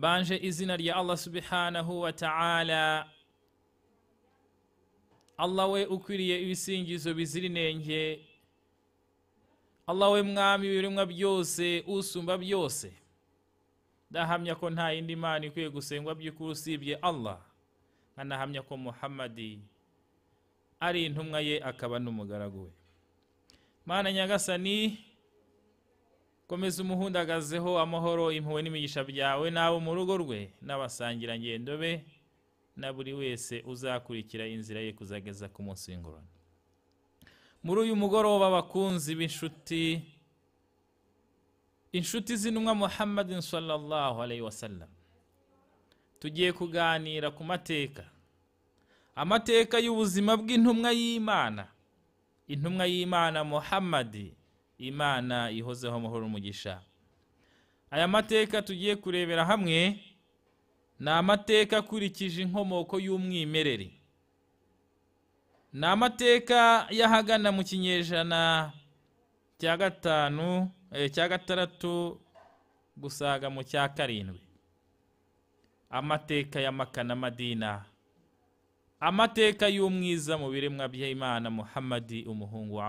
mbanje izina rya Allah subhanahu wa ta'ala. Allah we ukwiriye ibisingizo bizira inenge, Allah we mwami w'ibiremwa byose, usumba byose. Ndahamya ko nta yindi mana ikwiye gusengwa by'ukuri usibye Allah, nkanahamya ko Muhammadi ari intumwa ye akaba n'umugaragu we. Mana nyagasani, komeza umuhundagazeho amahoro, impuhwe n'imigisha byawe n'abo mu rugo rwe n'abasangira ngendo be na buri wese uzakurikira inzira ye kuzageza ku munsi w'ingororano. Muri uyu mugoroba bakunzi b'inshuti, inshuti z'intumwa Muhammadin sallallahu alaihi wasallam, tugiye kuganira ku amateka y'ubuzima bw'intumwa y'Imana, intumwa y'Imana Muhammadi, Imana ihozeho amahoro n'umugisha. Aya mateka tugiye kurebera hamwe ni amateka akurikije inkomoko y'umwimerere, ni amateka yahagana mu kinyejana cya gatandatu gusaga mu cya karindwi, amateka ya Maka na Madina, amateka y'umwiza mu biremwa by'Imana Muhammadi, umuhungu wa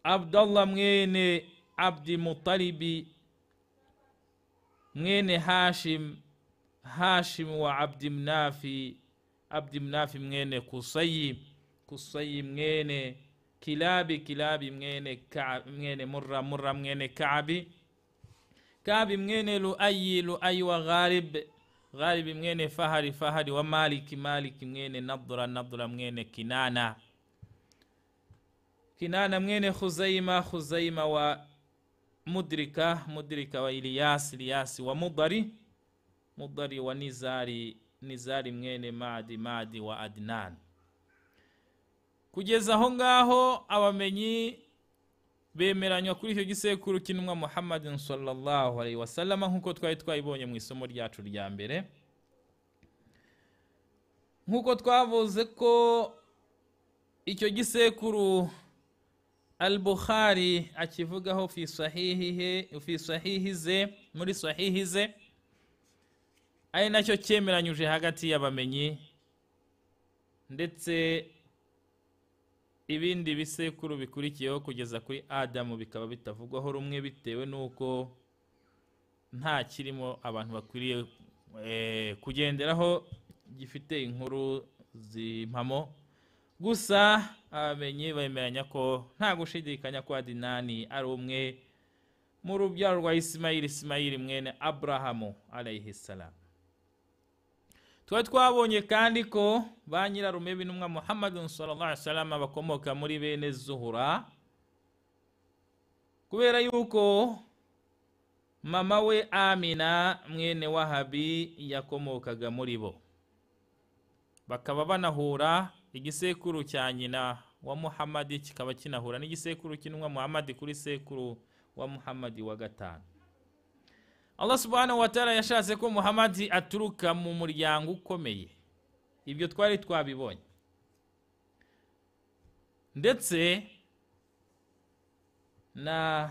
Abdallah mwene Abdi Mutalibi mwene Hashim wa Abdi Mnafi mwene Kusayi mwene Kilabi mwene Murra mwene Ka'bi mwene Lu'ay wa Ghalib mwene Fahari wa Malik mwene Nadra mwene Kinana mwene Khuzaima wa Mudrika wa Ilyas wa Mudari wa Nizari mwene Madi wa Adnan. Kugeza aho ngaho abamenyi bemeranywa kuri icyo gisekuru cy'intumwa Muhammadin sallallahu alaihi wasallam, nkuko twayibonye mu isomo ryacu rya mbere, nkuko twavuze ko icyo gisekuru Al-Bukhari akivugaho muri sahihize, ari nacyo cyemeranyuje hagati y'abamenyi, ndetse ibindi bisekuru bikurikiyeho kugeza kuri Adamu bikaba bitavugwaho rumwe, bitewe nuko nta kirimo abantu bakwiriye kugenderaho gifite inkuru z'impamo. Gusa abamenyi bemeranya ko nta gushidikanya ko Adinani ari umwe mu rubyaro rwa Ismaili mwene Abrahamu alayhi salam. Twabonye kandi ko ba nyirarume b'intumwa Muhammadin sallallahu alaihi wasallam bakomoka muri bene Zuhura, kubera yuko mama we Amina mwene Wahabi yakomokaga muri bo, bakaba banahura. Igisekuru cya nyina wa Muhammadi kikaba kinahura n'igisekuru cy'intumwa Muhammadi kuri sekuru wa Muhammadi wa gatanu. Allah subhanahu wa ta'ala yashatse ko Muhammadi aturuka mu muryango ukomeye, ibyo twari twabibonye, ndetse na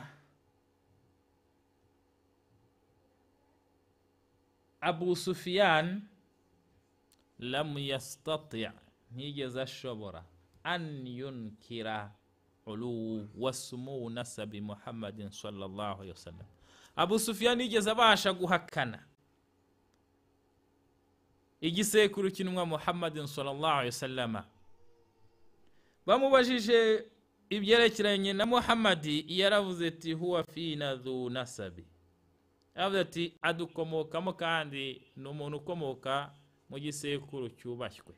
Abu Sufyan lam yastati' ntiyigeze ashobora an yunkira ulu wasmu nasabi Muhammadin sallallahu alaihi wasallam. Abu Sufyan yigeze abasha guhakana igisekuru cy'intumwa Muhammadin sallallahu alaihi wasallam. Bamubajije ibyerekeranye na Muhammadi, yaravuze ati huwa fina dhu nasabi, avuze ati adukomokamo kandi ni umuntu ukomoka mu gisekuru cyubashywe.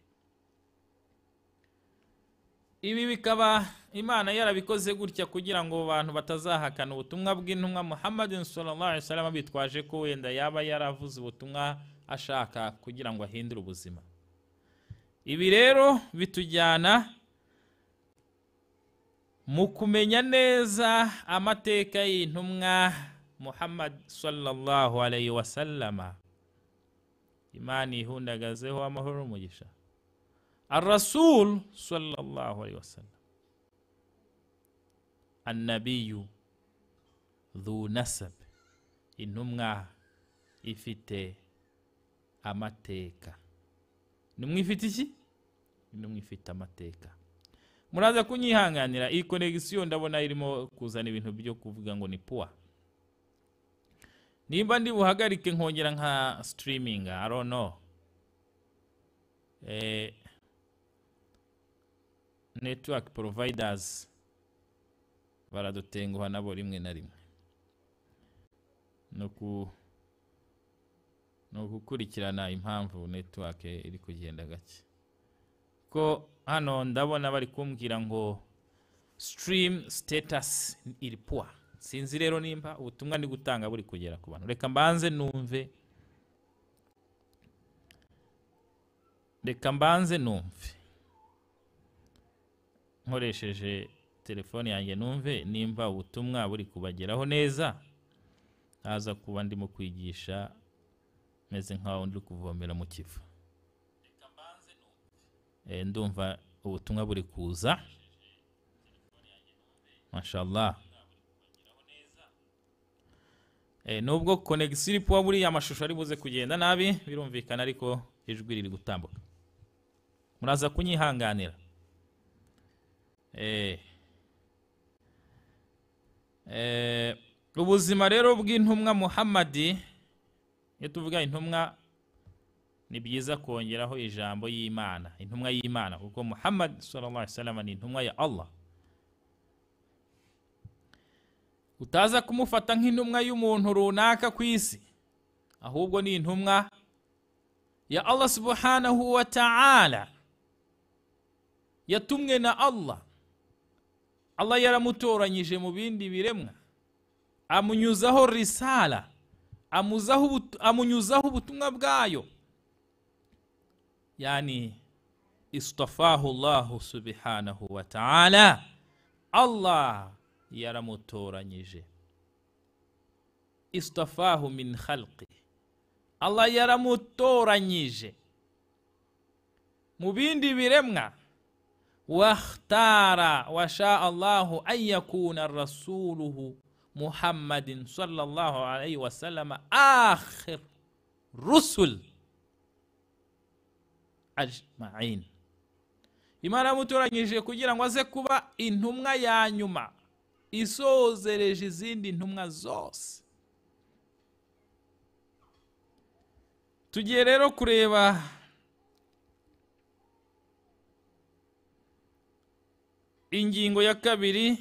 Ibi bikaba Imana yarabikoze gutya kugira ngo abantu batazahakana ubutumwa bw'intumwa Muhammadin sallallahu alaihi wasallam bitwaje ko wenda yaba yaravuze ubutumwa ashaka kugira ngo ahindure ubuzima. Ibi rero bitujyana mu kumenya neza amateka y'intumwa Muhammad sallallahu alaihi wasallam, Imana ihundagazeho amahoro n'umugisha. الرسول صلى الله عليه وسلم النبي ذو نسب, intumwa ifite amateka. Intumwa ifite iki? Intumwa ifite amateka. Muraza kunyihanganira, iyi connection ndabona irimo kuzana ibintu byo kuvuga ngo ni poor. Nimba ndi buhagarike nkongera nka streaming, I don't know. Network providers baradutenguha nabo rimwe na rimwe. No gukurikirana impamvu network iri kugenda gake. Ko hano ndabona bari kumbwira ngo stream status iri poor. Sinzi rero nimba ubutumwa ndi gutanga buri kugera ku bantu. Reka mbanze numve. Nkoresheje telefone yanjye numve nimba ubutumwa buri kubageraho neza. Haza kuba ndimo kwigisha meze nkaho ndi kuvomera mu kivu. Reka mbanze numve. Ndumva ubutumwa buri kuza. Mashallah. Nubwo connection iri poa buri amashusho ari buze kugenda nabi birumvikana, ariko ijwi riri gutambuka. Muraza kunyihanganira. Ubuzima rero bw'intumwa Muhammadi, iyo tuvuga intumwa ni byiza kongeraho ijambo y'Imana, intumwa y'Imana, kuko Muhammad sallallahu alaihi wasallam ni intumwa ya Allah. Utaza kumufata nk'intumwa y'umuntu runaka ku isi, ahubwo ni intumwa ya Allah subhanahu wa ta'ala, yatumwe na Allah. Allah yaramutoranyije mu bindi biremwa, amunyuzaho risala, amunyuzaho ubutumwa bwayo. Yani istafahu Allah subhanahu wa ta'ala, Allah yaramutoranyije. Istafahu min khalqi, Allah yaramutoranyije mu bindi biremwa. Wakhtara wa sha Allahu an yakuna rasuluhu Muhammadin sallallahu alayhi wa sallam akhir rusul ajma'in. Imana mutoranyije kugira ngo aze kuba intumwa ya nyuma isozereje izindi ntumwa zose. Tugiye rero kureba ingingo ya kabiri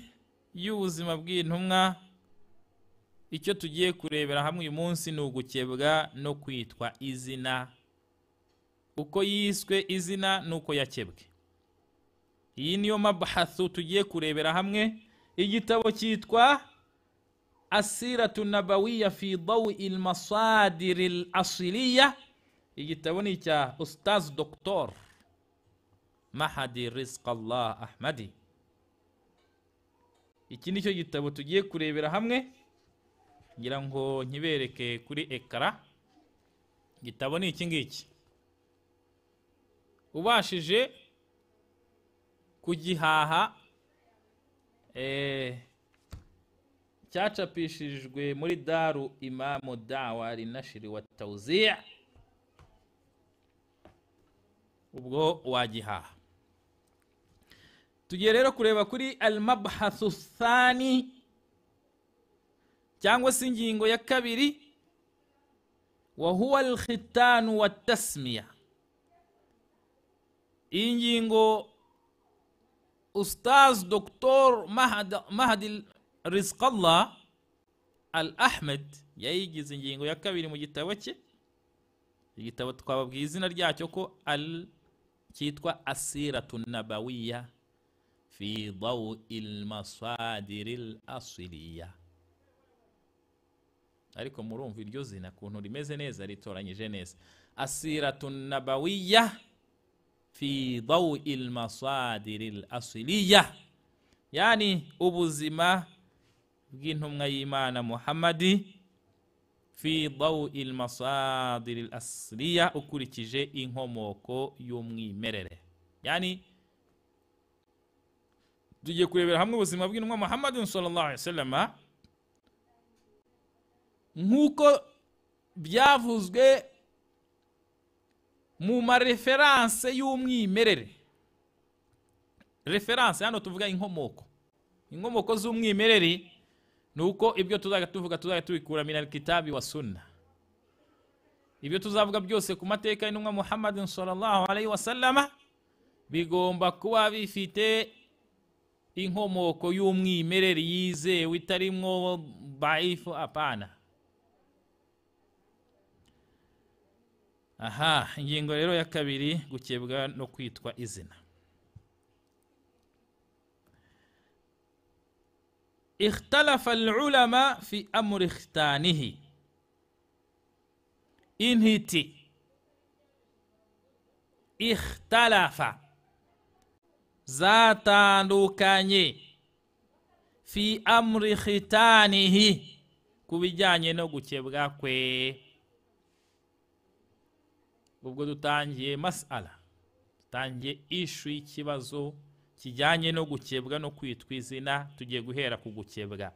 y'ubuzima bw'intumwa. Icyo tugiye kurebera hamwe uyu munsi ni ugukebwa no kwitwa izina, uko yiswe izina nuko yakebwe. Iyi niyo mabahathu tugiye kurebera hamwe. Igitabo cyitwa Asiratu Nabawiyya fi Daw'il Masadiril Asliya. Igitabo ni cya Ustaz Dr. Mahdi Rizqallah Ahmadi. Iki nicyo gitabo tugiye kurebera hamwe, ngira ngo nkibereke kuri ekara. Igitabo ni iki ngiki, ubashije kugihaha cyacapishijwe muri Daru Imamu Dawa Linashri wa Tawzi', ubwo wagihaha. Tugiye rero kureba kuri al-mabhathu thani, cyangwa se ingingo ya kabiri, wa huwa al-khitan wa tasmiya. Ingingo Ustaz Dr. Mahdi Rizqallah Al-Ahmad yayigize ingingo ya kabiri mu gitabo cye. Igitabo twababwiye izina ryacyo ko cyitwa Asiratu Nabawiyya fi Daw'il Masadiril Asliya. Ariko murumva iryo zina kuntu rimeze neza, ritoranyije neza. Asiratu Nabawiyya fi Daw'il Masadiril Asliya, yani ubuzima bw'intumwa y'Imana Muhammadi fi Daw'il Masadiril Asliya, ukurikije inkomoko y'umwimerere. Yani tugiye kurebera hamwe ubuzima bw'intumwa Muhammad sallallahu alaihi wasallam nk'uko byavuzwe mu mareferanse y'umwimerere. Referanse hano tuvuga inkomoko z'umwimerere, nuko ibyo tuzaga tubikura min al-kitabi wa sunna. Ibyo tuzavuga byose ku mateka y'intumwa Muhammad sallallahu alaihi wasallama bigomba kuba bifite inkomoko y'umwimerere yizewe itarimwo baifu apana. Aha, ingingo rero ya kabiri, gukebwa no kwitwa izina. اختلف العلماء في أمر اختانه. انهتي اختلف zatandukanye fi amri khitanihi, kubijyanye no gukebwa kwe. Ubwo dutangiye masala, dutangiye ishu y'ikibazo kijyanye no gukebwa no kwitwa izina. Tugiye guhera ku gukebwa.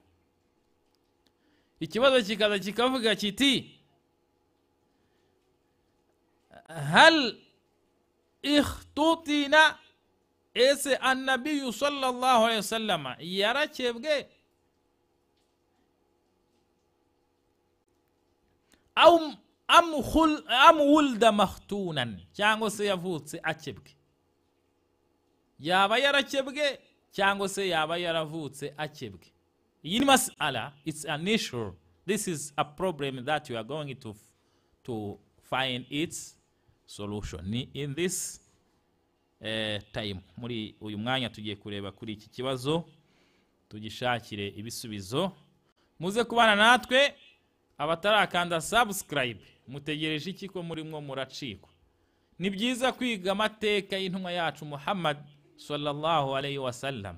Ikibazo kikaza kikavuga kiti hal ikhtutina, ese annabiyu sallallahu alaihi wasallam yarakebwe am wulda makhtunan, cyangwa se yavutse akebwe? Yaba yarakebwe cyangwa se yaba yaravutse akebwe? Iyi ni masala, it's an issue. This is a problem that you are going to find its solution in this time. Muri uyu mwanya tugiye kureba kuri iki kibazo, tugishakire ibisubizo. Muze kubana natwe. Abatarakanda subscribe, mutegereje iki ko murimwo muracikwa? Ni byiza kwiga amateka y'intumwa yacu Muhammad sallallahu alaihi wasallam.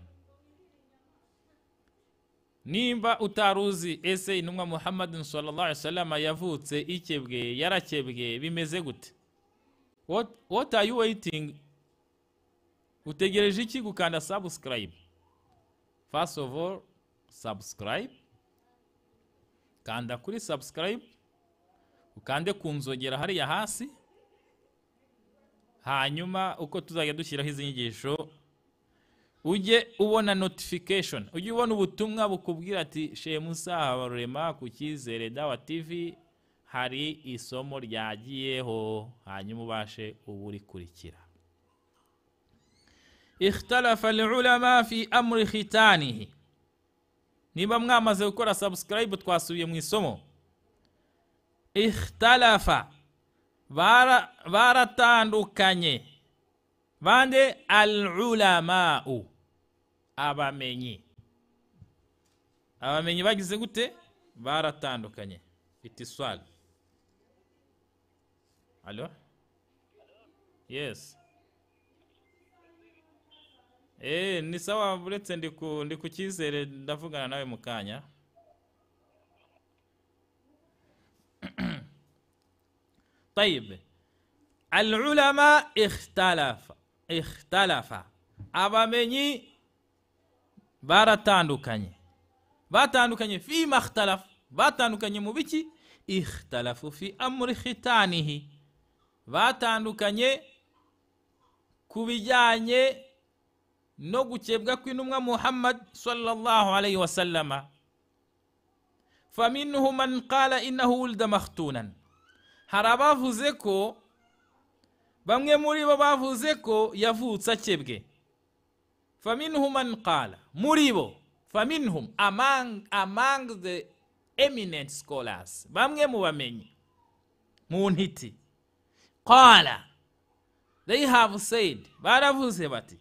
Nimba utaruzi ese intumwa Muhammad sallallahu alaihi wasallam yavutse ikebwe, yarakebwe, bimeze gute? What are you waiting? Utegereje iki gukanda subscribe? First of all, subscribe. Kanda kuri subscribe, ukande kunzogera hariya hasi. Hanyuma uko tuzajya dushyiraho izi nyigisho ujye ubona notification, ujye ubona ubutumwa bukubwira ati Sheikh Musa Habarurema ku Cyizere Dawa TV hari isomo ryagiyeho, hanyuma ubashe uburikurikira. Ikhtalafa al-ulama fi amri khitanihi. Niba mwamaze gukora subscribe, twasubiye mu isomo. Ikhtalafa, baratandukanye. Bande al-ulama'u, abamenyi. Abamenyi bagize gute? Baratandukanye. Itiswal. Allo? Yes. Ni sawa, buretse ndi ku Cyizere ndavugana nawe mukanya. طيب العلماء اختلف abamenyi baratandukanye fi makhtalaf, batandukanye mu biki? Ikhtalafu fi amri khitanihi, batandukanye kubijyanye no gukebwa kw'intumwa Muhammad sallallahu alaihi wasallama. Faminhum man qala innahu wulida makhtunan, hari abavuze ko, bamwe muri bo bavuze ko yavutse akebwe. Faminhum man qala, muri bo, faminhum, among the eminent scholars, bamwe mu bamenyi mu ntiti, qala, they have said, baravuze bati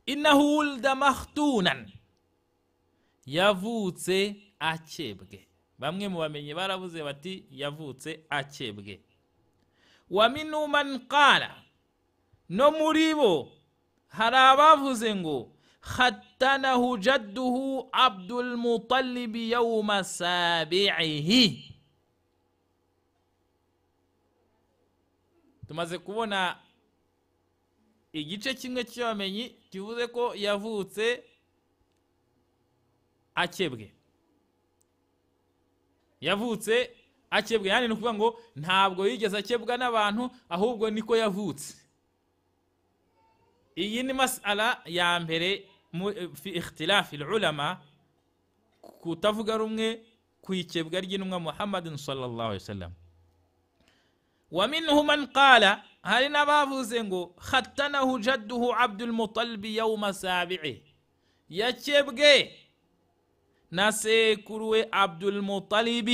innahu wulida makhtunan, yavutse akebwe. Bamwe mu bamenyi baravuze bati yavutse akebwe. Wa minhum man qala, no muri bo hari abavuze ngo khattanahu jadduhu Abdul Muttalib yawma sabi'ihi. Tumaze kubona igice kimwe cy'abamenyi kivuze ko yavutse akebwe. yavutse akebwe, yani nukuvuga ngo ntabwo yigeze akebwa n'abantu ahubwo niko yavutse. iyi ni mas'ala ya mbere fi ikhtilaf ulama, kutavuga rumwe kwikebwa ry'intumwa Muhammadin sallallahu alaihi wasallam. wa minhum man qala, hari n'abavuze ngo khattanahu jadduhu Abdul Muttalib yawma sabi'i, yakebwe na sekuruwe Abdul Muttalib,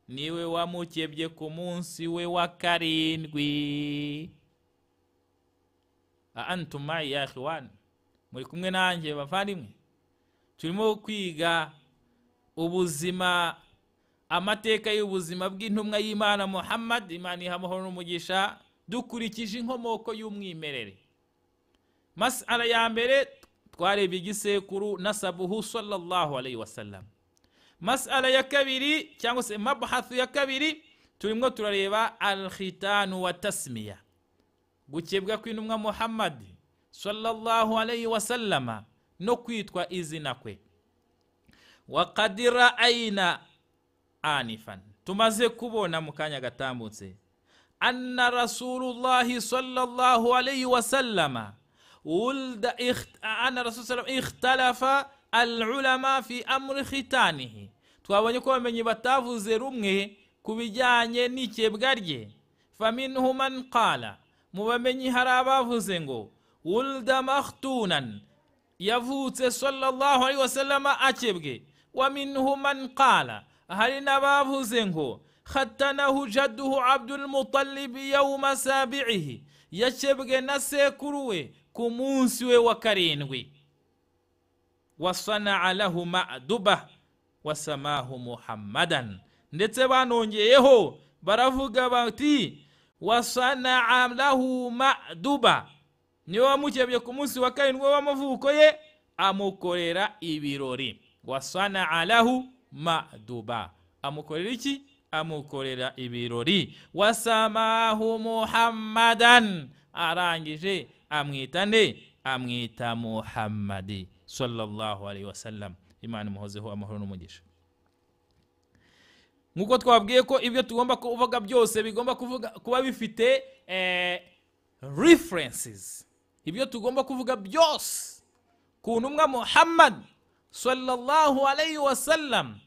niwe wamukebye ku munsi we wa karindwi. antum ma'i ya ikhwan, muri kumwe nanjye bavandimwe? turimo kwiga ubuzima, amateka y'ubuzima bw'intumwa y'Imana Muhammad, Imana ihamahoro n'umugisha, dukurikije inkomoko y'umwimerere. mas'ala ya mbere twarebye igisekuru nasabuhu sallallahu alayhi wasallam. mas'ala ya kabiri cyangwa se mabhathu ya kabiri turimo turareba al-khitanu wa tasmiya, gukebwa kw'intumwa Muhammad sallallahu alayhi wasallama no kwitwa izina kwe. wa qad ra'ayna anifan, tumaze kubona mu kanya gatambutse, anna rasulullahi sallallahu alayhi wasallama anna rasul ikhtalafa al-ulama fi amri khitanihi. twabonye ko bamenye batavuze rumwe ku bijyanye n'ikebwa rye. faminhum man qala, mu bamenyi hari abavuze ngo wulda makhtunan, yavutse sallallahu alaihi wasallam akebwe. wa minhum man qala, hari n'abavuze ngo khattanahu jadduhu Abdul Muttalib yawma sabi'ihi, yakebwe na sekuruwe ku munsi we wa karindwi. wasana'a lahu ma'duba wasamahu Muhammadan, ndetse banongeyeho baravuga bati wasana'a lahu ma'duba, niwe wamukebye ku munsi wa karindwi w'amavuko ye, amukorera ibirori. wasana'a lahu ma'duba, amukorera iki? amukorera ibirori. wasamahu Muhammadan, arangije amwita nde? amwita Muhammadi sallallahu alaihi wasallam. Imana imuhozeho amahoro n'umugisha. nkuko twabwiye ko ibyo tugomba kuvuga byose bigomba kuba bifite references. ibyo tugomba kuvuga byose ku ntumwa Muhammad sallallahu alayhi wasallam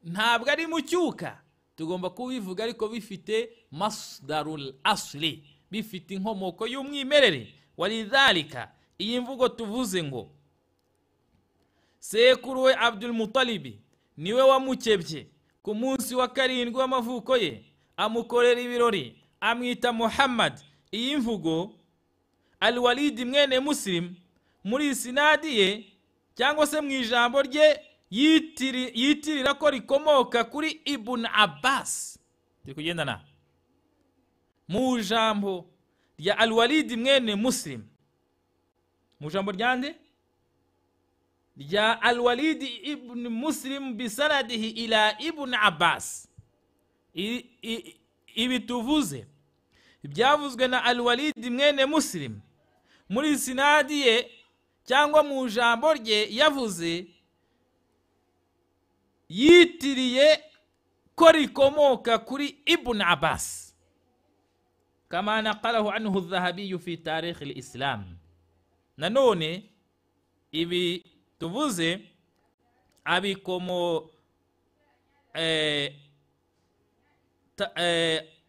ntabwo ari mu cyuka, tugomba kubivuga ariko bifite masdarul asli, bifite inkomoko y'umwimerere. walidhalika, iyi mvugo tuvuze ngo sekuruwe Abdul Muttalib niwe wamukebye ku munsi wa karindwi w'amavuko ye, amukorera ibirori, amwita Muhammad. iyi mvugo Al-Walid mwene Muslim muri sinadi ye cyangwa se mu ijambo rye yitirira ko rikomoka kuri Ibn Abbas. turi kugendana mu jambo rya Al-Walid mwene Muslim, mu jambo ryande rya Al-Walid ibn Muslim bisanadihi ila Ibn Abbas. ibi tuvuze byavuzwe na Al-Walid mwene Muslim muri sinadi ye cyangwa mu jambo rye, yavuze yitiriye ko rikomoka kuri Ibn Abbas, kama naqalahu anhu adh-Dhahabi fi tarikh al-Islam. nanone ibi tuvuze abikomo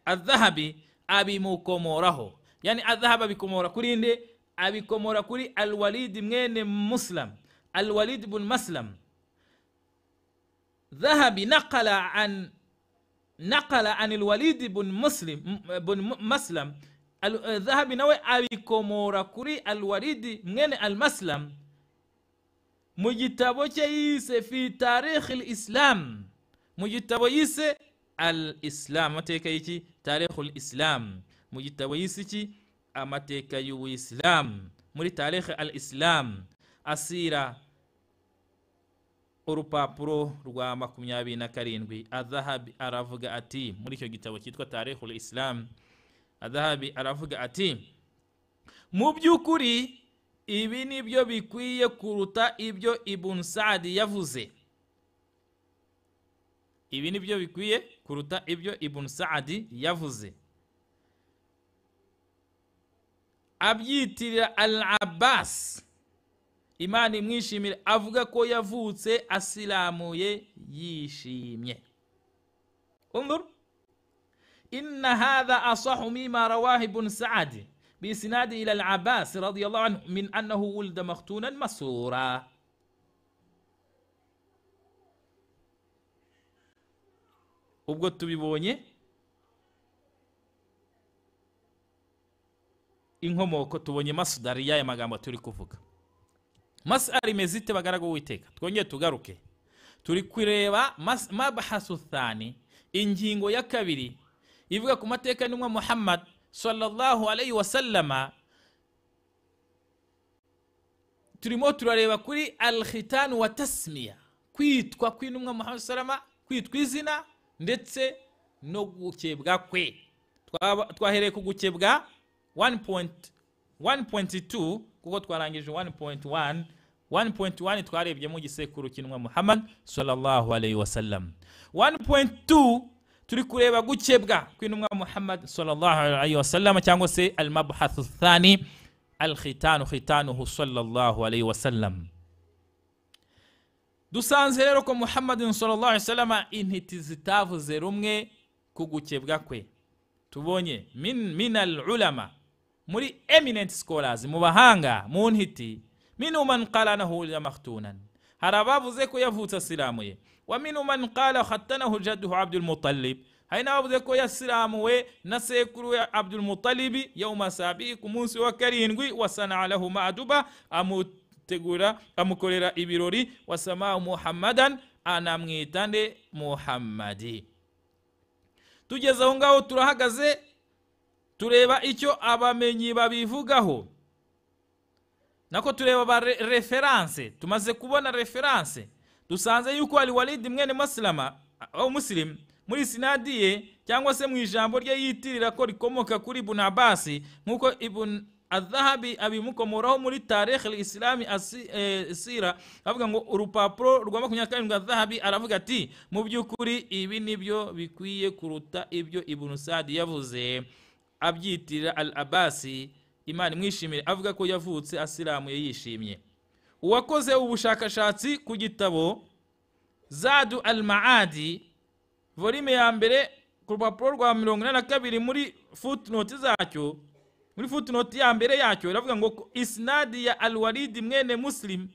adh-Dhahabi abimukomoraho, yani adh-Dhahabi abikomora kuri nde? abikomora kuri Al-Walid mwene Muslim, Al-Walid ibn Muslim. Dhahabi naqala an Al-Walid ibn Muslim. Dhahabi nawe abikomora kuri Al-Walid mwene Al-Muslim mu gitabo cye yise fi tarikh al-Islam, mu gitabo yise al-Islam, amateka y'iki? tarikh al-Islam. mu gitabo yise iki? amateka y'Uwislam, muri tarikh al-Islam. asira urupapuro rwa 27. Adh-Dhahabi aravuga ati, muri icyo gitabo cyitwa tarikh al-Islam, Adh-Dhahabi aravuga ati, mu by'ukuri ibi nibyo bikwiye kuruta ibyo Ibn Sa'd yavuze. ibi nibyo bikwiye kuruta ibyo Ibn Saadi yavuze. Abyitirira Al-Abbas, Imana imwishimire, avuga ko yavutse asilamuye yishimye. انظر إن هذا أصح مما رواه ابن سعد بإسناد إلى العباس رضي الله عنه من أنه ولد مختونا مسرورا. ubwo tubibonye inkomoko, tubonye masdari y'aya magambo turi kuvuga. Mas'ari mezite bagaragu witeka. Twongeye tugaruke, turi kureba mabhasu thani, ingingo ya kabiri ivuga ku mateka y'intumwa Muhammad sallallahu alayhi wa sallama. Turimo turareba kuri al-khitan wa tasmiya, kwitwa kw'intumwa Muhammad sallama, kwitwa izina ndetse no gukebwa kwe. Twahereye ku gukebwa 1.2 kuko twarangije 1.1. 1.1 twarebye mu gisekuru cy'intumwa Muhammad sallallahu alayhi wa sallam. 1.2 turi kureba gukebwa kw'intumwa Muhammad sallallahu alayhi wa sallam, cyangwa se al-mabhathu thani al-khitanu khitanuhu sallallahu alayhi wa sallam. Dusanze rero ko Muhammad sallallahu alayhi wa sallam intiti zitavuze rumwe ku gukebwa kwe. Tubonye min al-ulama, muri eminent scholars, mu bahanga mu ntiti, minu man qala anahu makhtunan, hari abavuze ko yavutse asilamuye. Wa minu man qala khattanahu jadduhu Abdul Muttalib, hari n'abavuze ko yasilamuwe na sekuru ya Abdul Muttalib yawma sabi, ku munsi wa karindwi. Wa sana'a lahu ma'duba, amutegura amukorera ibirori. Wa samaa Muhammadan, anamwitande Muhammadi. Tugeze aho ngaho turahagaze tureba icyo abamenyi babivugaho, nako tureba ba reference. Tumaze kubona reference, dusanze yuko Al-Walid mwene Maslama au Muslim muri sinadiye cyangwa se mu ijambo rye yitirira ko rikomoka kuri Ibn Abbas, nkuko Ibn Adh-Dhahabi abimukomoraho muri Tarikh al-Islami Sira, avuga ngo urupapuro rwa 27 Adh-Dhahabi aravuga ati mu byukuri ibi nibyo bikwiye kuruta ibyo Ibn Saadi yavuze, abyitirira Al-Abbasi, Imana imwishimire, avuga ko yavutse asilamuye yishimye. Uwakoze ubushakashatsi ku gitabo Zadu al-Maadi volume ya mbere ku rupapuro rwa 82 muri footnote zacyo, muri footnote ya mbere yacyo iravuga ngo isnadi ya Al-Walid mwene Muslim,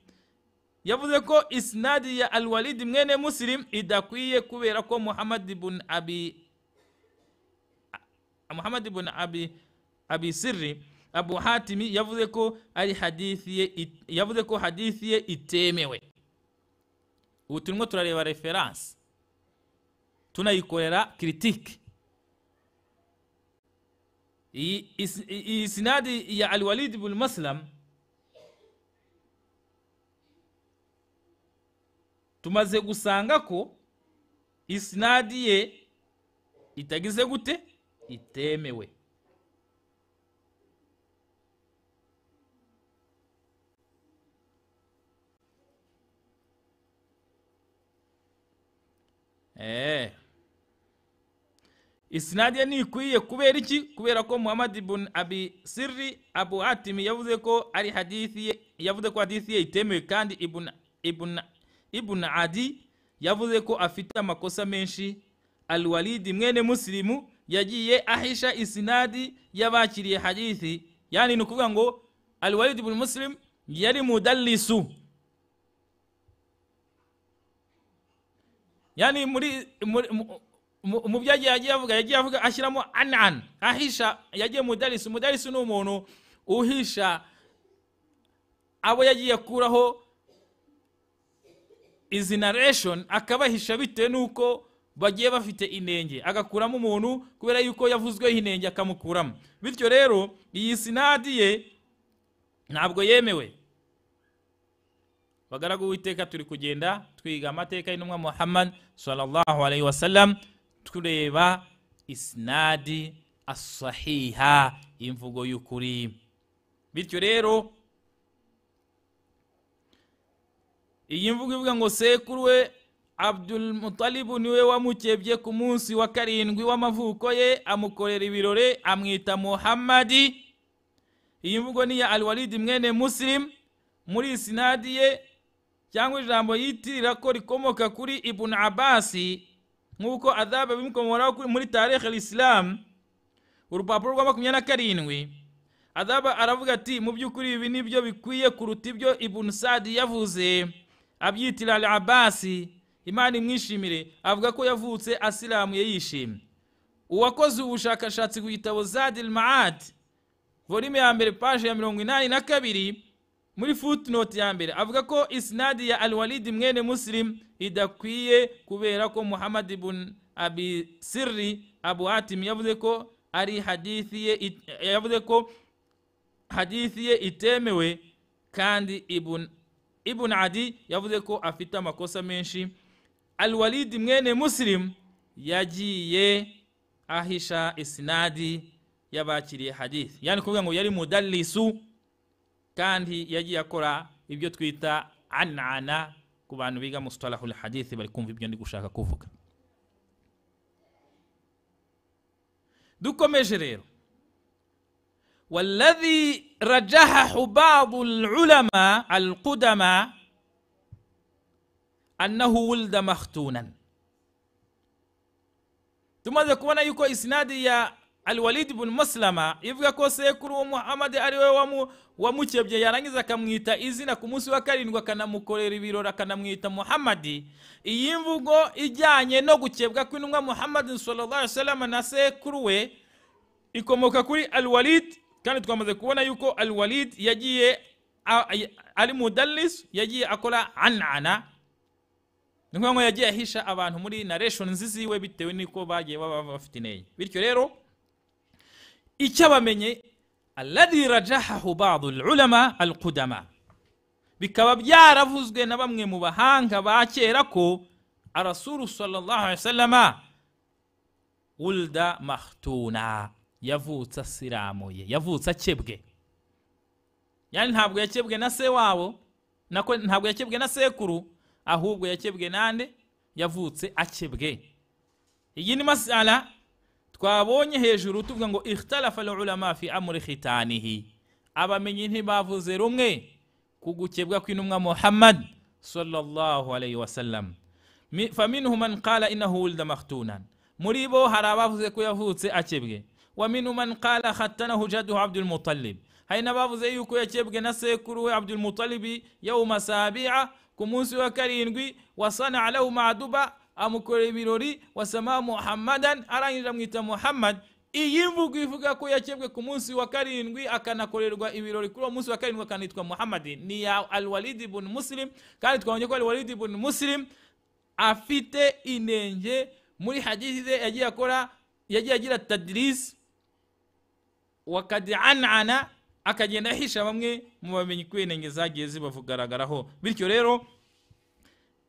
yavuze ko isnadi ya Al-Walid mwene Muslim idakwiye kubera ko Muhammad ibn Abi Sirri Abu Hatimi yavuze ko ari hadithi, yavuze ko hadithi ye itemewe. Ubu turimo turareba reference, tunayikorera critique. Iyi sinadi ya Al-Walid ibn Muslim tumaze gusanga ko isnadi ye itagize gute, itemewe. Isnadi ni ikwiye kubera iki? Kubera ko Muhammad ibn Abi Sirri Abu Hatim yavuze ko ari hadithi, yavuze ko hadithi ye itemewe, kandi Ibn Adi yavuze ko afite amakosa menshi. Al-Walid mwene Muslimu yagiye ahisha isnadi y'abakiriye hadithi, yani ni kuvuga ngo Al-Walid ibn Muslim yari mudallisu, yani mu byagiye yagiye avuga ashyiramo anan, ahisha, yagiye mudallisu. Mudallisu ni umuntu uhisha abo yagiye kuraho izi narration, akabahisha bitewe nuko bagiye bafite inenge, agakuramo umuntu kubera yuko yavuzweho inenge akamukuramo. Bityo rero iyi sinadi ye ntabwo yemewe. Bagaragu witeka turi kugenda twiga amateka y'intumwa Muhammad sallallahu alayhi wa sallam, tureba isnadi as-sahiha, imvugo y'ukuri. Bityo rero iyi mvugo ivuga ngo sekuru we Abdul Muttalib niwe wamukebye ku munsi wa karindwi w'amavuko ye, amukorera ibirore, amwita Muhammadi. Iyi mvugo ni ya Al-Walid mwene Muslim muri isnadi ye, cyangwa ijambo yitirira ko rikomoka kuri Ibn Abbas nk'uko Adhaba bimukomoraho muri Tarikh al-Islam urupapuro rwa 27. Adhaba aravuga ati mu by'ukuri ibi nibyo bikwiye kuruta ibyo Ibn Sa'd yavuze abyitira Al-Abbas, Imana imwishimire, avuga ko yavutse asilamuye yishimye. Uwakoze ubushakashatsi ku gitabo Zad al-Ma'ad volume ya mbere page ya 82 muri footnote ya mbere avuga ko isnadi ya Al-Walid mwene Muslim idakwiye kubera ko Muhammad ibn Abi Sirri Abu Hatim yavuze ko ari hadithi ye, yavuze ko hadithi ye itemewe, kandi Ibn Adi yavuze ko afite amakosa menshi. Al-Walid mwene Muslim yagiye ahisha isnadi y'abakiriye hadith, yani kuvuga ngo yari mudallisu, kandi yagiye akora ibyo twita anana. Ku bantu biga mustalahul hadith bari kumva ibyo ndi gushaka kuvuga. Dukomeje rero, والذي رجحه بعض العلماء القدماء أنه ولد مختونا. tumaze kubona yuko isnadi ya Al-Walid ibn Maslama ivuga ko sekuru Muhammad ariwe wamukebye, yarangiza akamwita izina ku munsi wa karindwi, akanamukorera ibirori, akanamwita Muhammadi. Iyi mvugo ijyanye no gukebwa kw'intumwa Muhammad sallallahu alaihi wasallam na sekuru we ikomoka kuri Al-Walid, kandi twamaze kubona yuko Al-Walid yagiye ari mudallis, yagiye akora anana, ngo yagiye ahisha abantu muri narrations ziwe bitewe niko bagiye baba bafite intege. Bityo rero icyo bamenye, alladhi rajahahu ba'd al-ulama al-qudama, bikaba byaravuzwe na bamwe mu bahanga ba kera ko Rasul sallallahu alaihi wasallam wulda makhtuna, yavutse asiramuye, yavutse akebwe. Yani ntabwo yakebwe na se wabo, ntabwo yakebwe na sekuru, ahubwo yakebwe nande? Yavutse akebwe. Iyi ni masala twabonye hejuru tuvuga ngo ikhtalafa al-ulama fi amri khitanihi, abamenyi ntibavuze rumwe kugukebwa kw'intumwa Muhammad sallallahu alayhi wasallam. Faminhum man qala innahu wulida makhtunan, muri bo hari abavuze ko yavutse akebwe. Wa minhum man qala khattanahu jadduhu Abdul Muttalib, hari n'abavuze yuko yakebwe na sekuru we Abdul Muttalib yawma sabi'a, ku munsi wa karindwi. Wasana alahu ma'duba, amukorera ibirori. Wasama Muhammadan, arangije amwita Muhammad. Iyi mvugo ivuga ko yakebwe ku munsi wa karindwi akanakorerwa ibirori kuri uwo munsi wa karindwi akanitwa Muhammad ni ya Al-Walid ibn Muslim, kandi twabonye ko Al-Walid ibn Muslim afite inenge muri hadithi yagiye agira tadris wakadi anana, akagenda ahisha bamwe mu bamenyi ko inenge zagiye zibavugaragaraho. Bityo rero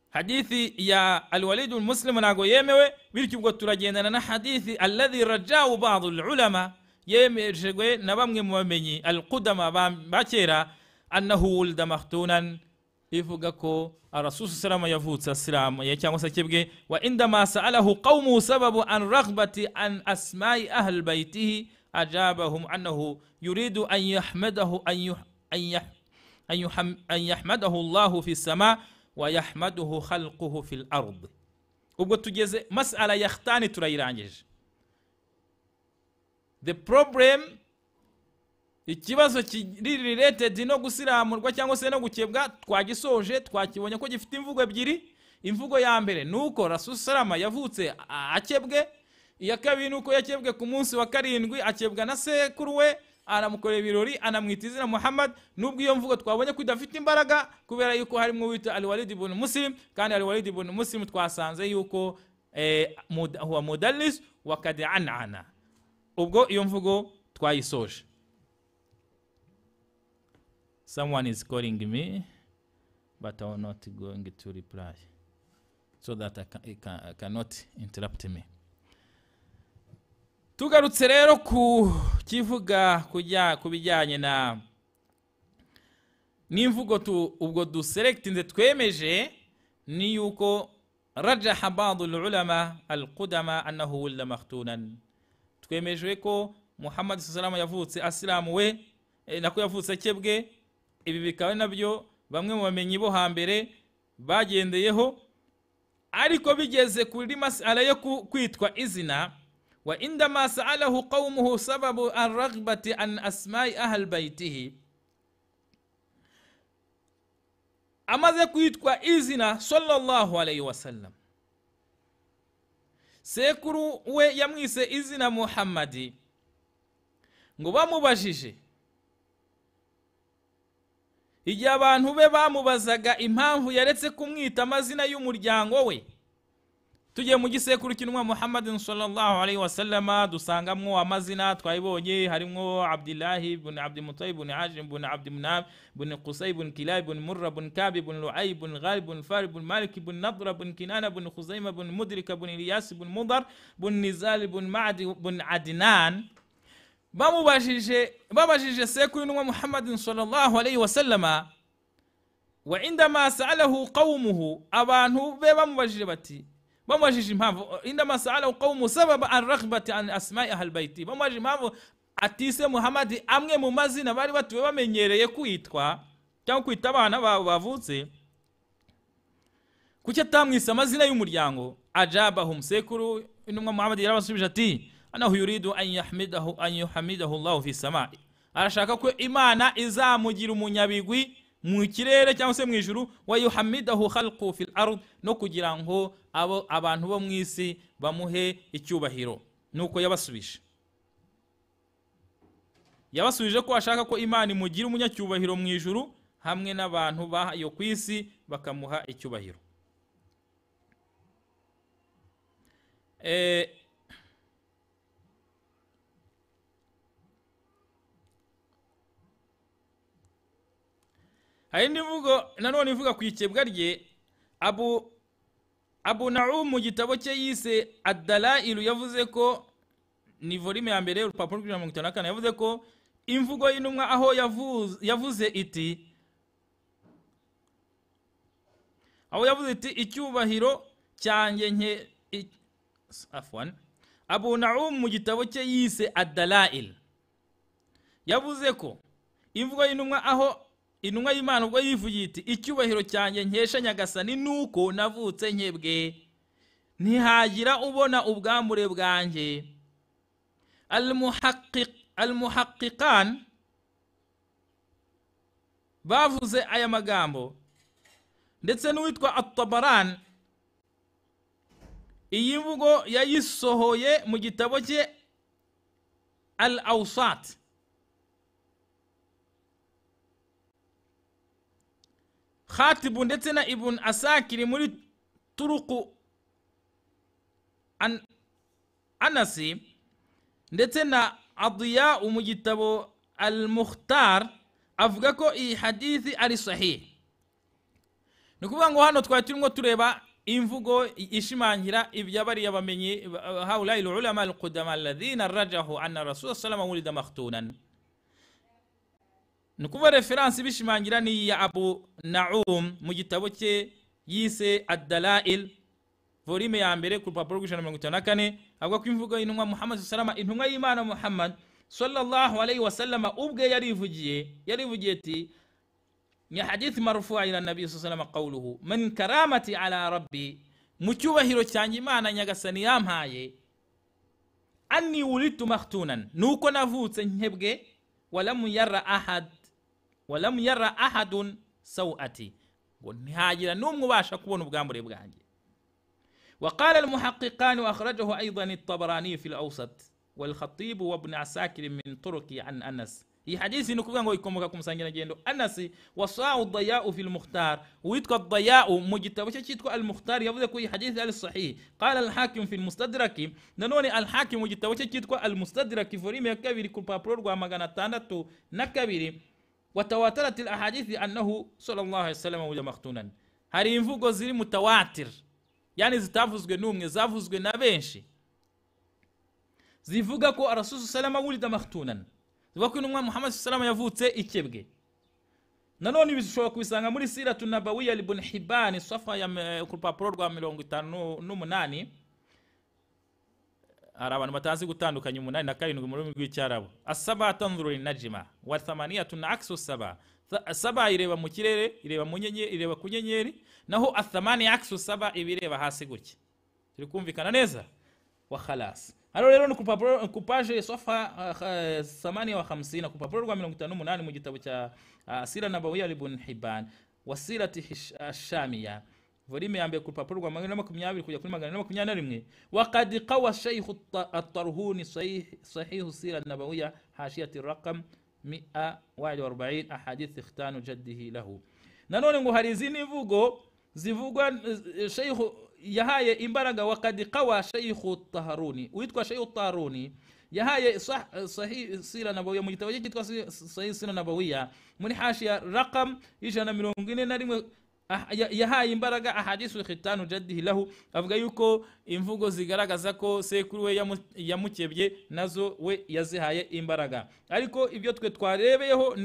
hadithi ya Al-Walid ibn Muslim nago yemewe. Bityo ubwo turagendana na hadithi alladhi rajahu ba'd al-ulama, yemejwe na bamwe mu bamenyi al-qudama bakera, annahu wulida makhtunan, ivuga ko Rasul sallallahu alaihi yavutse asiramuye cyangwa se akebwe. Wa indama sa'alahu qawmu sababu an raghbati an asma'i ahli baytihi ajabahum annahu yuridu an yahmadahu an yahmadahu Allahu fi as-sama' wa yahmaduhu khalquhu fil ard. Ubwo tugeze mas'ala ya khtani turayirangije. The problem, ikibazo kiri related no gusiramurwa cyangwa se no gukebwa twagisoje, twakibonye ko gifite imvugo ebyiri. Imvugo ya mbere nuko Rasul salama yavutse akebwe, iya kabiri nuko yakebwe ku munsi wa karindwi akebwa na sekuru we, aramukorera ibirori, anamwita izina Muhammad. Nubwo iyo mvugo twabonye ko idafite imbaraga kubera yuko harimo wita Al-Walid ibn Muslim, kandi Al-Walid ibn Muslim twasanze yuko huwa mudallis wa kad anana. Ubwo iyo mvugo twayisoje. Someone is calling me but I will not going to reply so that I cannot interrupt me. Tugarutse rero ku kivuga kubijyanye na n'imvugo ubwo du selectinze twemeje ni yuko رجح بعض العلماء القدماء أنه ولد مختونا. twemejwe ko Muhammad sallallahu yavutse asilamuwe nako yavutse kebwe. Ibi bikaba nabyo bamwe mu bamenyi bo hambere bagendeyeho, ariko bigeze kuri mas'ala yo kwitwa izina. Wa indama sa'alahu qawmuhu sababu ar-raghbati an asma'i ahl baytihi, amaze kwitwa izina sallallahu alayhi wasallam, sekuru we yamwise izina Muhammadi, ngo bamubajije igihe abantu be bamubazaga impamvu yaretse kumwita amazina y'umuryango we. Tugiye mu gisekuru cy'intumwa Muhammadin sallallahu alayhi wasallama dusangamwo amazina twayibonye, harimo Abdullah ibn Abd Muttalib ibn Hashim ibn Abd Manaf ibn Qusay ibn Kilab ibn Murra ibn Ka'b ibn Lu'ay ibn Ghalib ibn Farib ibn Malik ibn Nadra ibn Kinana ibn Khuzaimah ibn Mudrika ibn Ilyas ibn Mudar ibn Nizal ibn Ma'd ibn Adnan. babajije sekuru y'intumwa Muhammadin sallallahu alayhi wasallama. Wa indama sa'alahu qawmuhu, abantu be bamubajije bati, bamubajije impamvu, indama sa'alahu qawmuhu sababa ar-raghbati an asma'i ahl bayti, bamubajije impamvu atise Muhammad amwe mu mazina bari batuwe bamenyereye kwitwa cyangwa kwita abana babo bavutse, kuki atamwise amazina y'umuryango. Ajabahum, sekuru y'intumwa Muhammad yarabasubije ati, anahu yuridu an yuhamidahu Allah fi samai, arashaka ko Imana izamugira umunyabigwi mu kirere cyangwa se mu ijuru. Wa yuhamidahu khalqu fil ard, no kugira ngo abantu bo mu isi bamuhe icyubahiro. Nuko yabasubije ko ashaka ko Imana imugira umunyacyubahiro mu ijuru hamwe n'abantu bayo ku isi bakamuha icyubahiro. Hari ndivugo nanone ivuga ku ikebwa rye. Abu Na'um mu gitabo cye yise Ad-Dalailu yavuze ko, ni volume ya mbere urupapuro rwa 54, yavuze ko imvugo y'intumwa aho yavuze iti icyubahiro cyanjye nke afwan. Abu Na'um mu gitabo cye yise Ad-Dalail yavuze ko imvugo y'intumwa aho intumwa y'Imana ubwo yivugiye iti, icyubahiro cyanjye nkesha Nyagasani nuko navutse nkebwe, ntihagira ubona ubwambure bwanjye. Al-muhaqqiqan bavuze aya magambo, ndetse n'uwitwa At-Tabarani iyi mvugo yayisohoye mu gitabo cye Al-Awsat. Khatibu ndetse na Ibn Asakiri muri Turuku Anasi, ndetse na Adiya mu gitabo Al-Mukhtar avuga ko iyi hadithi ari sahih. Ni kuvuga ngo hano twari turimo tureba imvugo ishimangira ibyabari yabamenye haulai ulama al-qudama alladhina rajahu anna rasul sallallahu wulida makhtunan. Nukuva reference bishimangira ni ya Abu Na'um mu gitabo cye yise Ad-Dalail volume ya mbere ku rupapuro rw'54, avuga ko imvugo y'intumwa Muhammad sallallahu alaihi wasallam, intumwa y'Imana Muhammad sallallahu alaihi wasallam ubwe yarivugiye ati, ni hadithi marfu'a ila nabi sallallahu alaihi wasallam qawluhu man karamati ala rabbi, mu cyubahiro cyanjye Imana Nyagasani yampaye, anni wulidtu makhtunan, nuko navutse nkebwe, walam yara ahadun sawati, ngo ntihagira n'umwe ubasha kubona ubwambure bwanjye. وقال المحققان وأخرجه أيضا الطبراني في الأوسط والخطيب وابن عساكر من طرق عن أنس. هي حديث نكوغان ويكمك كمسانجنا جندو أنس وصاع الضياء في المختار، ويتك الضياء مجتبش تشيتك المختار يبدأ كوي حديث الصحيح. قال الحاكم في المستدرك، ننوني الحاكم مجتبش تشيتك المستدرك فريم يكبر كل بابرور ومغانا تاندتو نكبر، وتواترت الأحاديث أنه صلى الله عليه وسلم ولد مختونا. هاري ينفوق زيري متواتر، yani zitavuzwe n'umwe, zavuzwe na benshi, zivuga ko Rasul sallallahu wulida makhtunan, zivuga ko intumwa Muhammad sallallahu yavutse ikebwe. nanone bishobora kubisanga muri siratu nabawiya ibn Hibban safa ya ku rupapuro rwa 58. hari abantu batazi gutandukanya 8 na 7 mu rurimi rw'icyarabu. As-saba tanzuru linajma wa 8 aksu saba. Saba ireba mu kirere, ireba mu nyenyeri, ireba ku nyenyeri, naho athamani aksu saba ibireba hasi gutya. Turi kumvikana neza wa khalas. Hano rero ku page safa 58 ku rupapuro rwa 58 mu gitabo cya Sira Nabawiya ibn Hibban wa Sirati ash-Shamiyya volume ya mbere ku rupapuro rwa 120 kujya kuri 121. wa qad qawa Shaykh at-Tarhuni sahih Sira Nabawiya hashiyati raqam 141 ahadith ikhtanu jaddihi lahu. Nanone ngo hari izindi mvugo zivugwa Shaykh yahaye imbaraga. wa qad qawa Shaykh at-Tarhuni, witwa Shaykh at-Tarhuni yahaye sahih Sira Nabawiya mu gitabo cyitwa sahih Sira Nabawiya muri hashiya raqam 141 yahaye imbaraga ahadithu khitanu jaddihi lahu, avuga yuko imvugo zigaragaza ko sekuru we yamukebye nazo we yazihaye imbaraga. Ariko ibyo twe twarebeyeho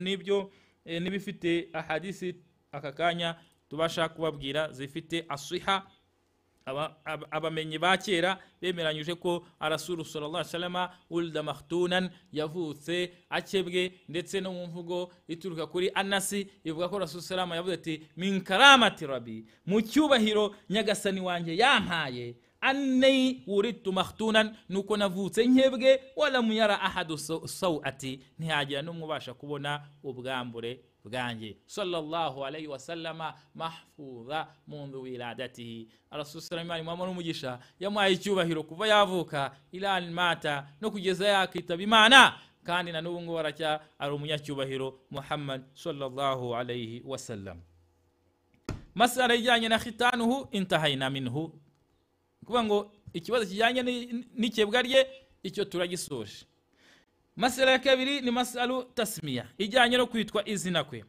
nibyo nibifite ahadisi aka kanya tubasha kubabwira zifite asiha. Abamenyi ba kera bemeranyuje ko Rasul sallallahu alaihi wasallam ulda makhtunan, yavutse akebwe, ndetse no mu mvugo ituruka kuri Anasi ivuga ko Rasul sallallahu alaihi wasallam yavuze ati min karamati rabbi, mu cyubahiro nyagasani wanjye yampaye, anni wuritu makhtunan, nuko navutse nkebwe, wala muyara ahadu sawati, ntiyagira n'umubasha kubona ubwambure bwanjye. Sallallahu alayhi wa sallama mahfuza mundu wiladatihi. Rasul sallallahu alayhi wa sallam umugisha yamuhaye icyubahiro kuva yavuka ila mata no kugeza yakitaba Imana, kandi na n'ubu ngo baracya ari umunyacyubahiro Muhammad sallallahu alayhi wa sallam. Masala ijyanye na khitanuhu intahayna minhu, kuba ngo ikibazo kijyanye n'ikebwa rye icyo turagisoje. Masala ya kabiri ni masalu tasmiya, ijyanye no kwitwa izina kwe.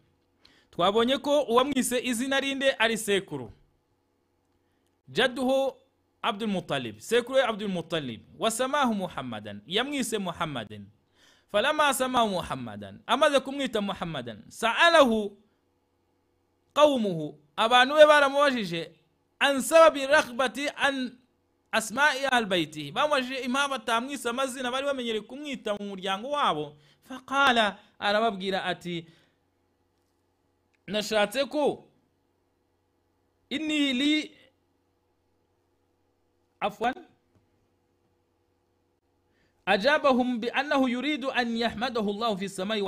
Twabonye ko uwamwise izina rinde ari sekuru, jadduhu Abdul Muttalib, sekuru Abdul Muttalib, wasamahu Muhammadan, yamwise Muhammadan. Falama samahu Muhammadan, amaze kumwita Muhammadan, sa'alahu qawmuhu, abantu be baramubajije an sababi raghbati an asma'i al-bayti, bamwajije impamvu atamwise amazina bari bamenyereye kumwita mu muryango wabo. Faqala, arababwira ati nashatse ko inni li afwan ajabahum bi annahu yuridu an yahmadahu Allah fi as-samai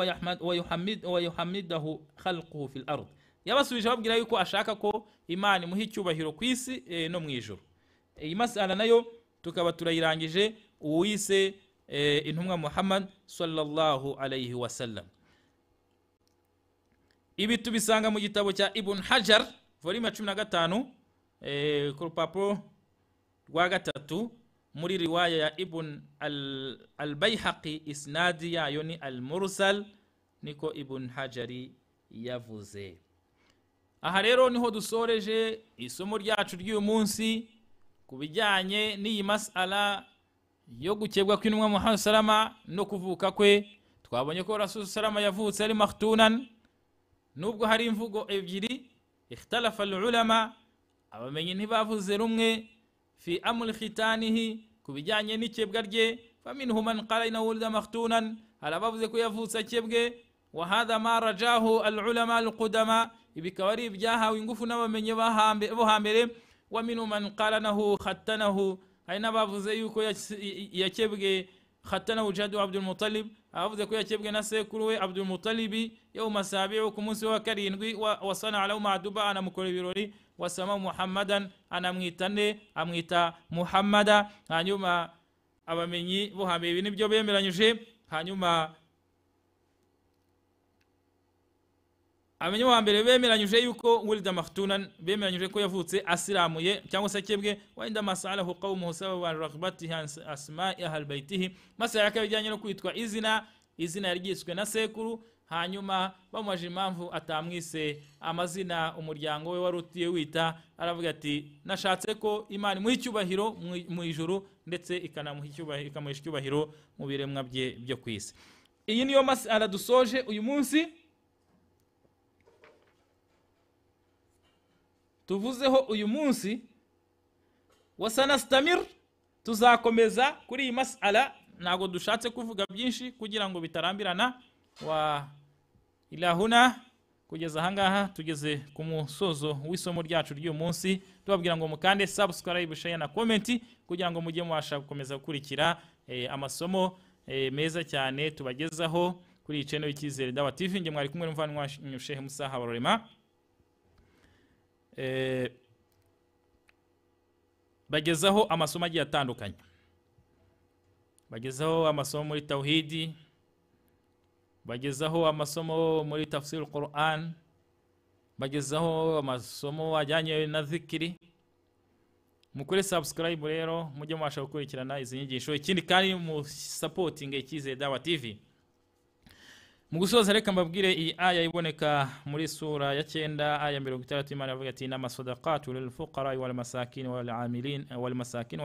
wa yuhammidahu khalquhu fi al-ard. Yabasubije babwira yuko ashaka ko Imana imuha icyubahiro ku isi no mu ijuru. Iyi masala nayo tukaba turayirangije uwise intumwa Muhammad sallallahu alayhi wa sallam. Ibi tubisanga mu gitabo cya Ibn Hajar volume 15 ku rupapuro rwa 3 muri riwaya ya Ibn al-Bayhaqi, isnadi yayo ni al-Mursal, niko Ibn Hajari yavuze. Aha rero niho dusoreje isomo ryacu ry'uyu munsi kubijyanye n'iyi masala yo gukebwa kw'intumwa Muhammad salama no kuvuka kwe. Twabonye ko Rasul salama yavutse ari makhtunan, nubwo hari imvugo ebyiri ikhtalafa al-ulama, abamenyi ntibavuze rumwe fi amul khitanihi, kubijyanye n'ikebwa rye. Faminhum man qala innahu wulida makhtunan, arabavuze ko yavutse akebwe. Wa hadha ma rajahu al-ulama al-qudama, ibikaba ari ibyahawe ingufu n'abamenyi bo hambere. Wa minhum man qala nahu khatanahu, hari n'abavuze yuko yakebwe khatanahu jaddu Abdul Muttalib, abavuze ko yakebwe na sekuru we Abdul Muttalib yawma sabi'u, ku munsi wa karindwi. Wa sana alahu ma'duba, anamukora ibirori. Wasama Muhammadan, anamwitane amwita Muhammada. Hanyuma abamenyi bo hambere ibi nibyo bemeranyije. Hanyuma abamenyi bo hambere bemeranyije yuko wulida makhtunan, bemeranyije ko yavutse asiramuye cyangwa se akebwe. Wa inda masalahu qawmuhu sababa raghbatihi asma'i ahli baytihi, masala yakabijyanye no kwitwa izina yaryiswe na sekuru. Hanyuma bamwaje impamvu atamwise amazina umuryango we warutiye wita, aravuga ati nashatse ko Imana imuha icyubahiro mu ijuru, ndetse ikamuha icyubahiro mu biremwa bye byo kwisi. Iyi niyo masala dusoje uyu munsi. tuvuzeho uyu munsi, wasanastamir, tuzakomeza kuri iyi mas'ala. Ntago dushatse kuvuga byinshi kugira ngo bitarambirana. Wa ilahuna, kugeza ahangaha tugeze ku musozo w'isomo ryacu ry'uyu munsi, tubabwira ngo mukande subscribe, share na comment kugira ngo mujye mubasha gukomeza gukurikira amasomo meza cyane tubagezaho kuri iyi channel y'Icyizere Dawa TV. Nge mwari kumwe n'umuvandimwe wanyu Sheikh Musa Habarurema. Bagezaho amasomo agiye atandukanye, bagezaho amasomo muri tauhidi, bagezaho amasomo muri tafsir al-Quran, bagezaho amasomo ajyanye na zikiri. Mukore subscribe rero mujye mubasha gukurikirana izi nyigisho. Ikindi kandi mu supporting Icyizere Dawa TV. Mu gusoza reka mbabwire iyi aya iboneka muri sura ya 9 aya 60. Imana yavuga ati inama sadaqatu lil fuqara wal masakin wal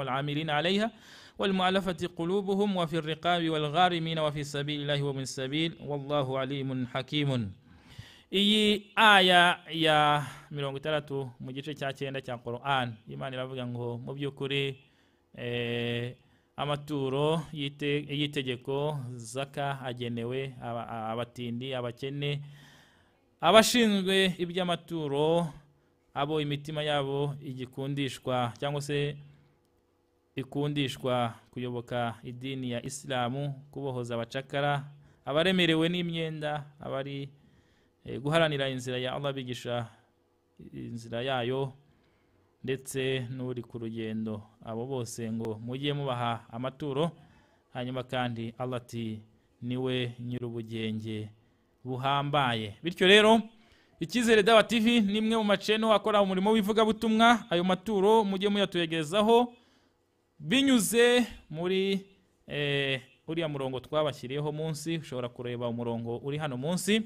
amilin alayha wal mu'allafati qulubuhum wa fi riqabi wal gharimin wa fi sabilillahi wa min sabil wallahu alimun hakimun. Iyi aya ya 60 mu gice cya 9 cya Quran, Imana iravuga ngo mu by'ukuri amaturo yitegeko zaka agenewe abatindi, abakene, abashinzwe iby'amaturo, abo imitima yabo igikundishwa cyangwa se ikundishwa kuyoboka idini ya Islamu, kubohoza abacakara, abaremerewe n'imyenda, abari guharanira inzira ya Allah, bigisha inzira yayo, ndetse n'uri ku rugendo. Abo bose ngo mujye mubaha amaturo. Hanyuma kandi Allah ati niwe nyir'ubugenge buhambaye. Bityo rero Icyizere Dawa TV nimwe mu maceno akora umurimo w'ivugabutumwa. Ayo maturo mujye muyatuyegezaho binyuze muri uriya murongo twabashyiriyeho munsi. Ushobora kureba umurongo uri hano munsi,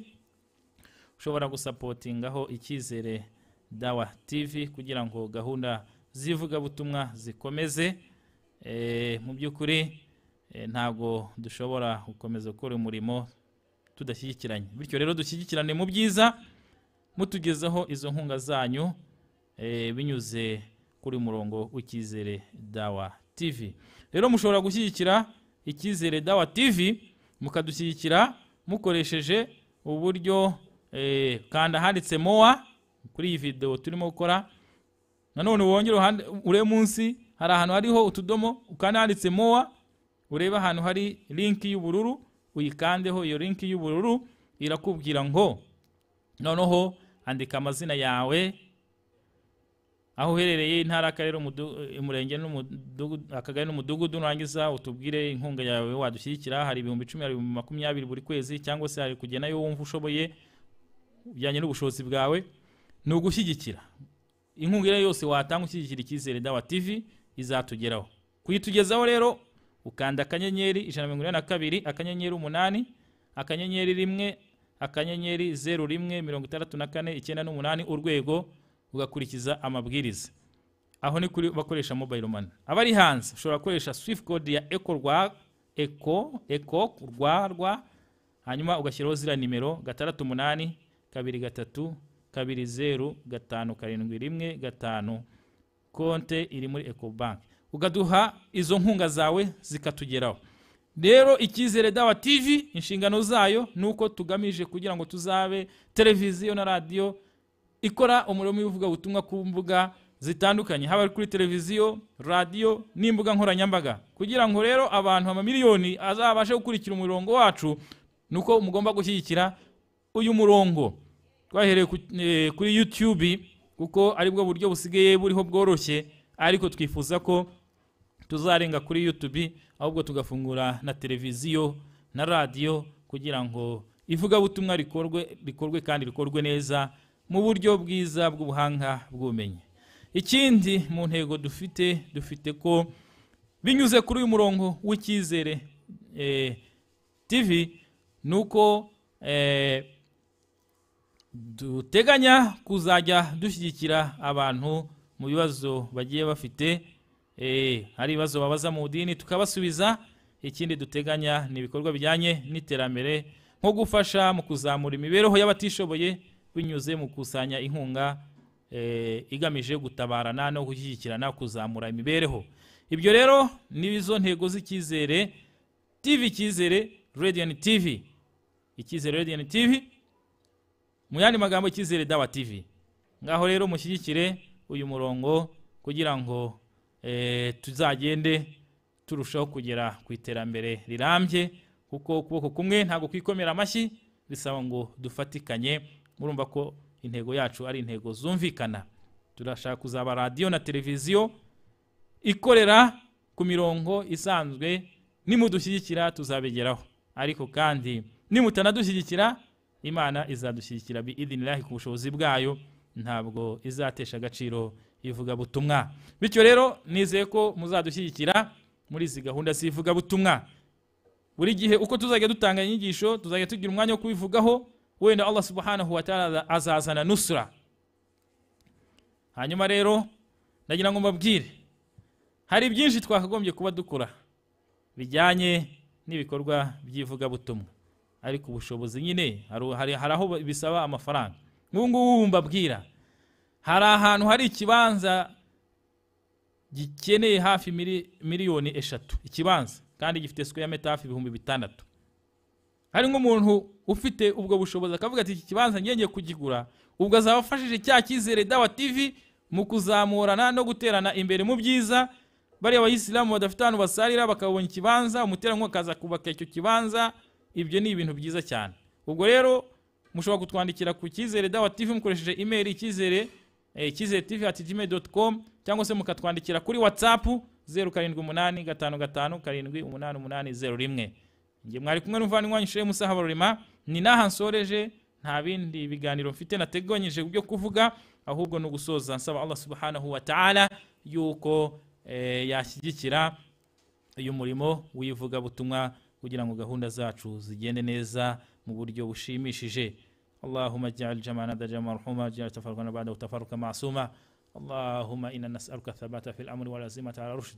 ushobora gusapotingaho Icyizere Dawa TV kugira ngo gahunda zivugabutumwa zikomeze. Mu by'ukuri ntago dushobora gukomeza gukora umurimo tudashyigikiranye. Bityo rero dushyigikirane mu byiza, mutugezaho izo nkunga zanyu binyuze kuri murongo w'Icyizere Dawa TV. Rero mushobora gushyigikira Icyizere Dawa TV, mukadushyigikira mukoresheje uburyo kanda handitse moa kuri iyi video turimo gukora. Nanone wongere ure munsi hari ahantu hariho utudomo, ukanda handitse moa, ureba ahantu hari link y'ubururu, uyikandeho. Iyo link y'ubururu irakubwira ngo noneho andika amazina yawe, aho uherereye, intara, akarere, umurenge n'umudugudu, akagari n'umudugudu, nurangiza utubwire inkunga yawe wadushyigikira. Hari 10,000, hari 20 buri kwezi, cyangwa se hari kugena yo wumva ushoboye bijyanye n'ubushobozi bwawe. Ni ugushyigikira. Inkunga yose watanga ushyigikira Icyizere Dawa TV izatugeraho. Kuyitugezaho rero ukanda akanyenyeri 142 akanyenyeri 8 akanyenyeri 1 akanyenyeri 01 64 98 urwego, ugakurikiza amabwiriza. Aho ni kuri bakoresha mobile money. Abari hanze ushobora gukoresha Swift code ya Eco rwa, hanyuma ugashyiraho zira nimero 68 23 205715 konte iri muri Ecobank, ugaduha izo nkunga zawe zikatugeraho. Rero Icyizere Dawa TV inshingano zayo nuko tugamije kugira ngo tuzabe televiziyo na radio ikora umurimo w'ivuga butumwa ku mbuga zitandukanye, haba kuri televiziyo, radio n'imbuga nkoranyambaga, kugira ngo rero abantu amamiliyoni azabashe gukurikira umurongo wacu. Nuko mugomba gushyigikira uyu murongo. Twahereye kuri YouTube kuko ari bwo buryo busigaye buriho bworoshye, ariko twifuza ko tuzarenga kuri YouTube, ahubwo tugafungura na televiziyo na radio kugira ngo ivuga butumwa rikorwe kandi rikorwe neza mu buryo bwiza bw'ubuhanga bw'ubumenyi. Ikindi mu ntego dufite ko binyuze kuri uyu murongo w'Icyizere TV nuko duteganya kuzajya dushyigikira abantu mu bibazo bagiye bafite. Hari ibibazo babaza mu dini tukabasubiza. Ikindi duteganya ni ibikorwa bijyanye n'iterambere, nko gufasha mu kuzamura imibereho y'abatishoboye binyuze mu kusanya inkunga igamije gutabarana no gushyigikirana kuzamura imibereho. Ibyo rero nizo ntego z'Icyizere TV, Icyizere Radiant TV, Icyizere Radiant TV, mu yandi magambo Icyizere Dawa TV. Ngaho rero mushyigikire uyu murongo kugira ngo tuzagende turushaho kugera ku iterambere rirambye, kuko ukuboko kumwe ntago kwikomera amashyi, bisaba ngo dufatikanye. Murumva ko intego yacu ari intego zumvikana. Turashaka kuzaba radio na televiziyo ikorera ku mirongo isanzwe. Nimudushyigikira tuzabigeraho, ariko kandi nimutanadushyigikira Imana izadushyigikira biidhnillahi ku bushobozi bwayo, ntabwo izatesha agaciro ivuga butumwa. Bityo rero nizeye ko muzadushyigikira muri izi gahunda zivuga butumwa. Buri gihe uko tuzajya dutanga inyigisho tuzajya tugira umwanya wo kubivugaho, wenda Allah subhanahu wa ta'ala azazana nusra. Hanyuma rero ndagira ngo mbabwire, hari byinshi twakagombye kuba dukora bijyanye n'ibikorwa by'ivuga butumwa, ariko ubushobozi nyine hari aho bisaba amafaranga. Ngubu mbabwira, hari ahantu hari ikibanza gikeneye hafi miliyoni 3, ikibanza kandi gifite square meter hafi 6,000. Hari nk'umuntu ufite ubwo bushobozi akavuga ati iki kibanza ngiye kugigura, ubwo azabafashije cya Cyizere Dawa TV mu kuzamurana no guterana imbere mu byiza. Bari abayisilamu badafite ahantu basalira bakabonye ikibanza, umuterankunga akaza kubaka icyo kibanza. Ibyo ni ibintu byiza cyane. Ubwo rero mushobora kutwandikira ku Cyizere Dawa TV mukoresheje email icyizere.tv@gmail.com, cyangwa se mukatwandikira kuri WhatsApp 0785578801. Ngiye mwari kumwe n'umuvandimwe wanyu Sheikh Musa Habarurema, ni naha nsoreje. Nta bindi biganiro mfite nateganyije byo kuvuga, ahubwo no gusoza nsaba Allah subhanahu wa ta'ala yuko yashyigikira uyu murimo wivuga butumwa kugira ngo gahunda zacu zigende neza mu buryo bushimishije. Allahumma ja'al jama'ana da jama'a marhuma, ja'al tafarruqana ba'da tafarruqa ma'suma. Allahumma inna nas'aluka thabata fil amri wal azimata ala rushd.